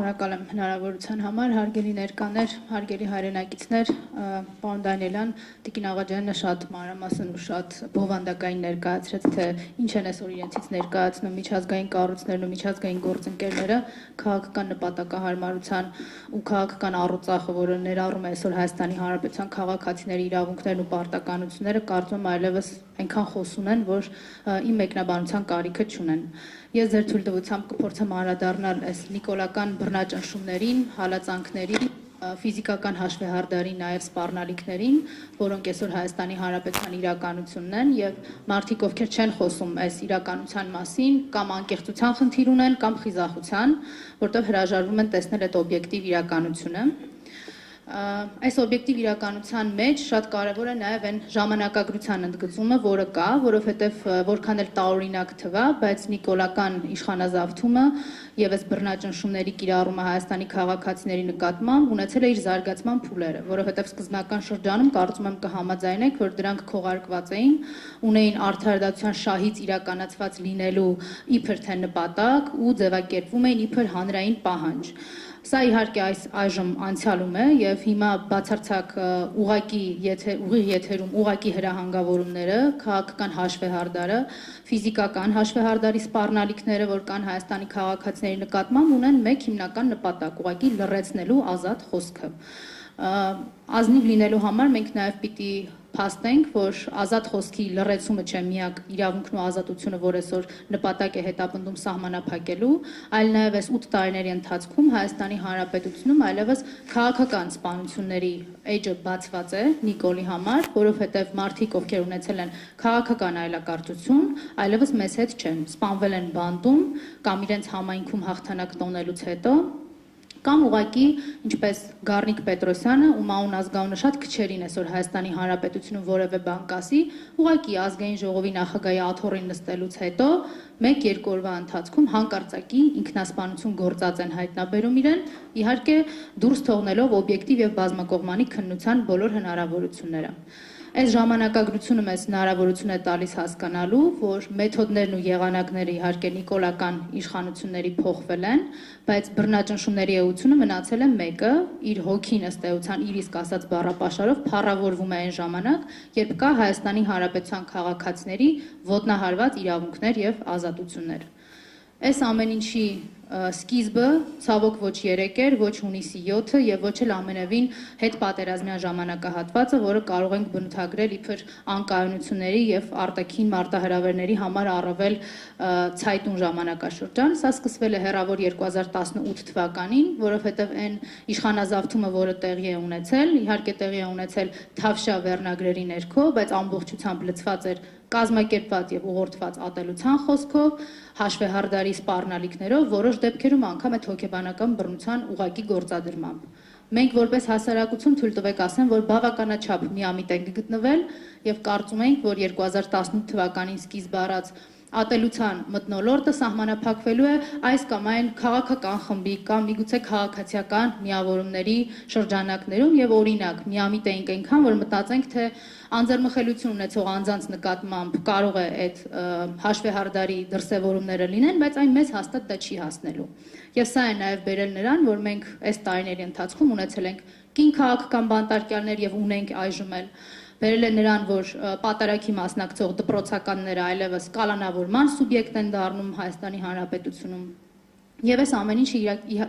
Շնորհակալ եմ հնարավորության համար, հարգելի ներկաներ, հարգելի հայրենակիցներ, պարոն Դանիելյան, Տիկին Աղաջանյանը շատ մանրամասն ու շատ բովանդակային ներկայացրեց, թե ինչ են այսօր իրենցից ներկայացնում միջազգային կառույցներն ու միջազգային գործընկերները քաղաքական նպատակահարմարության ու քաղաքական առուծախը, որը ներառում է այսօր Հայաստանի Հանրապետության քաղաքացիների իրավունքներն ու պարտականությունները, կարծում եմ այլևս այնքան խոսուն են, որ իմ մեկնաբանության կարիքը չունեն։ Ես ձեր թույլտվությամբ կփորձեմ անդրադառնալ այս նիկոլական բռնաճնշումներին, հալածանքներին, ֆիզիկական հաշվեհարդարին, նաև սպառնալիքներին, որոնք այսօր Հայաստանի Հանրապետության իրականությունն են, եւ մարդիկ, ովքեր չեն խոսում այս իրականության մասին, կամ անկեղծության խնդիր ունեն, կամ խիզախության, որտեղ հրաժարվում են տեսնել այդ օբյեկտիվ իրականությունը։ Այս օբյեկտիվ իրականության մեջ շատ կարևոր է նաև այն ժամանակագրության ընդգծումը, որը կա, որովհետև որքան էլ տարօրինակ թվա, բայց նիկոլական իշխանազավթումը եւ այս բռնաճնշումների կիրառումը Հայաստանի քաղաքացիների նկատմամբ ունեցել է իր զարգացման փուլերը, որովհետև սկզբնական շրջանում կարծում եմ կհամաձայնեք, որ դրանք քողարկված էին, ունեին արդարադատության շահից իրականացված լինելու իբր թե նպատակ ու ձևակերպվում էին իբր հանրային պահանջ։ Սա իհարկե այժմ անցյալում է եւ հիմա բացարձակ ուղիղ եթերում ուղղակի հրահանգավորումները, քաղաքական հաշվեհարդարը, ֆիզիկական հաշվեհարդարի սպառնալիքները, որ կան Հայաստանի քաղաքացիների նկատմամբ, ունեն մեկ հիմնական նպատակ՝ ուղղակի լռեցնելու ազատ խոսքը։ Ազնիվ լինելու համար մենք նաև պիտի փաստենք, որ ազատ խոսքի լռեցումը չէ միակ իրավունքն ու ազատությունը, որ այսօր նպատակ է հետապնդում սահմանափակելու, այլ նաև այս 8 տարիների ընթացքում Հայաստանի Հանրապետությունում այլևս քաղաքական սպանությունների էջը բացված է Նիկոլի համար, որովհետև մարդիկ, ովքեր ունեցել են քաղաքական այլակարծություն, այլևս մեզ հետ չեն, սպանվել են բանտում կամ իրենց համայնքում հաղթանակ տոնելուց հետո, կամ ուղղակի, ինչպես Գառնիկ Պետրոսյանը, ում անուն ազգանունը շատ քչերին այսօր Հայաստանի Հանրապետությունում որևէ բան կասի, ուղղակի ազգային ժողովի նախագահի աթոռին նստելուց հետո 1-2 օրվա ընթացքում հանկարծակի ինքնասպանություն գործած են հայտնաբերում իրեն, իհարկե դուրս թողնելով օբյեկտիվ եւ բազմակողմանի քննության բոլոր հնարավորությունները։ Այս ժամանակագրությունը մեզ հնարավորություն է տալիս հասկանալու, որ մեթոդներն ու եղանակները իհարկե նիկոլական իշխանությունների փոխվել են, բայց բռնաճնշումների էությունը մնացել է մեկը, իր հոգին ըստ էության իր իսկ ասած բառապաշարով փառավորվում է այն ժամանակ, երբ կա Հայաստանի Հանրապետության քաղաքացիների ոտնահարված իրավունքներ եւ ազատություններ։ Այս ամեն ինչի սկիզբը ցավոք ոչ 3 էր, ոչ հունիսի 7-ը եւ ոչ էլ ամենևին հետպատերազմյան ժամանակահատվածը, որը կարող ենք բնութագրել իբր անկայունությունների եւ արտաքին մարտահրավերների համար առավել ցայտուն ժամանակաշրջան։ Սա սկսվել է հեռավոր 2018 թվականին, որովհետեւ այն իշխանազավթումը, որը տեղի է ունեցել, իհարկե տեղի է ունեցել Թավշյա վերնագրերի ներքո, բայց ամբողջությամբ լցված էր կազմակերպված եւ ուղղորդված ատելության խոսքով, հաշվեհարդարի սպառնալիքներով, որոշ դեպքերում անգամ այդ հոգեբանական բռնության ուղղակի գործադրմամբ։ Մենք որպես հասարակություն թույլ տվեք ասեմ, որ բավականաչափ միամիտ ենք գտնվել եւ կարծում ենք, որ 2018 թվականին սկիզբ առած ատելության մթնոլորտը սահմանափակվելու է այս կամ այն քաղաքական խմբի կամ միգուցե քաղաքացիական միավորումների շրջանակներում եւ օրինակ միամիտ էինք այնքան, որ մտածենք, թե անձեռմխելիություն ունեցող անձանց նկատմամբ կարող է այդ հաշվեհարդարի դրսևորումները լինեն, բայց այն մեզ հաստատ դա չի հասնելու։ Եվ սա է նաև բերել նրան, որ մենք այս տարիների ընթացքում ունեցել ենք կին քաղաքական բանտարկյալներ եւ ունենք այժմ էլ, բերել է նրան, որ պատարագի մասնակցող դպրոցականները այլևս կալանավորման սուբյեկտ են դառնում Հայաստանի Հանրապետությունում։ Եվ այս ամեն ինչը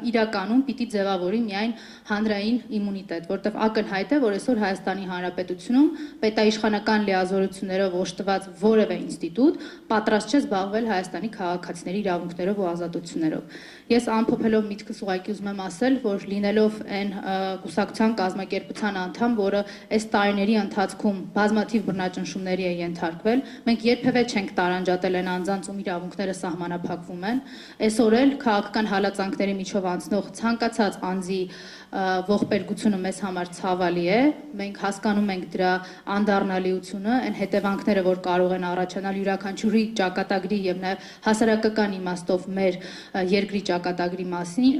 իրականում պիտի ձևավորի միայն հանրային իմունիտետ, որտեղ ակնհայտ է, որ այսօր Հայաստանի Հանրապետությունում պետաիշխանական լիազորություններով օժտված որևէ ինստիտուտ պատրաստ չէ զբաղվել Հայաստանի քաղաքացիների իրավունքներով ու ազատություններով։ Ես ամփոփելով միտքս ուղղակի ուզում եմ ասել, որ լինելով այն կուսակցության կազմակերպության անդամ, որը այս տարիների ընթացքում բազմաթիվ բռնաճնշումների է ենթարկվել, մենք երբևէ չենք տարանջատել այն անձանց, ում իրավունքները սահմանափակվում են, այսօր էլ քաղաքական հալածանքների միջով անցնող ցանկացած անձի ողբերգությունը մեզ համար ցավալի է, մենք հասկանում ենք դրա անդառնալիությունը, այն հետևանքները, որ կարող են առաջանալ յուրաքանչյուրի ճակատագրի եւ նաեւ հասարակական իմաստով մեր երկրի ճակատագրի մասին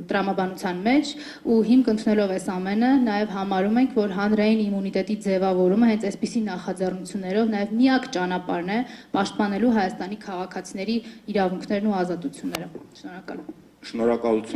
տրամաբանության մեջ ու հիմք ընդունելով այս ամենը նաեւ համարում ենք, որ հանրային իմունիտետի ձևավորումը հենց այսպիսի նախաձեռնություններով նաեւ միակ ճանապարհն է պաշտպանելու Հայաստանի քաղաքացիների իրավունքներն ու ազատությունները։ Շնորհակալ եմ։ Շնորհակալություն։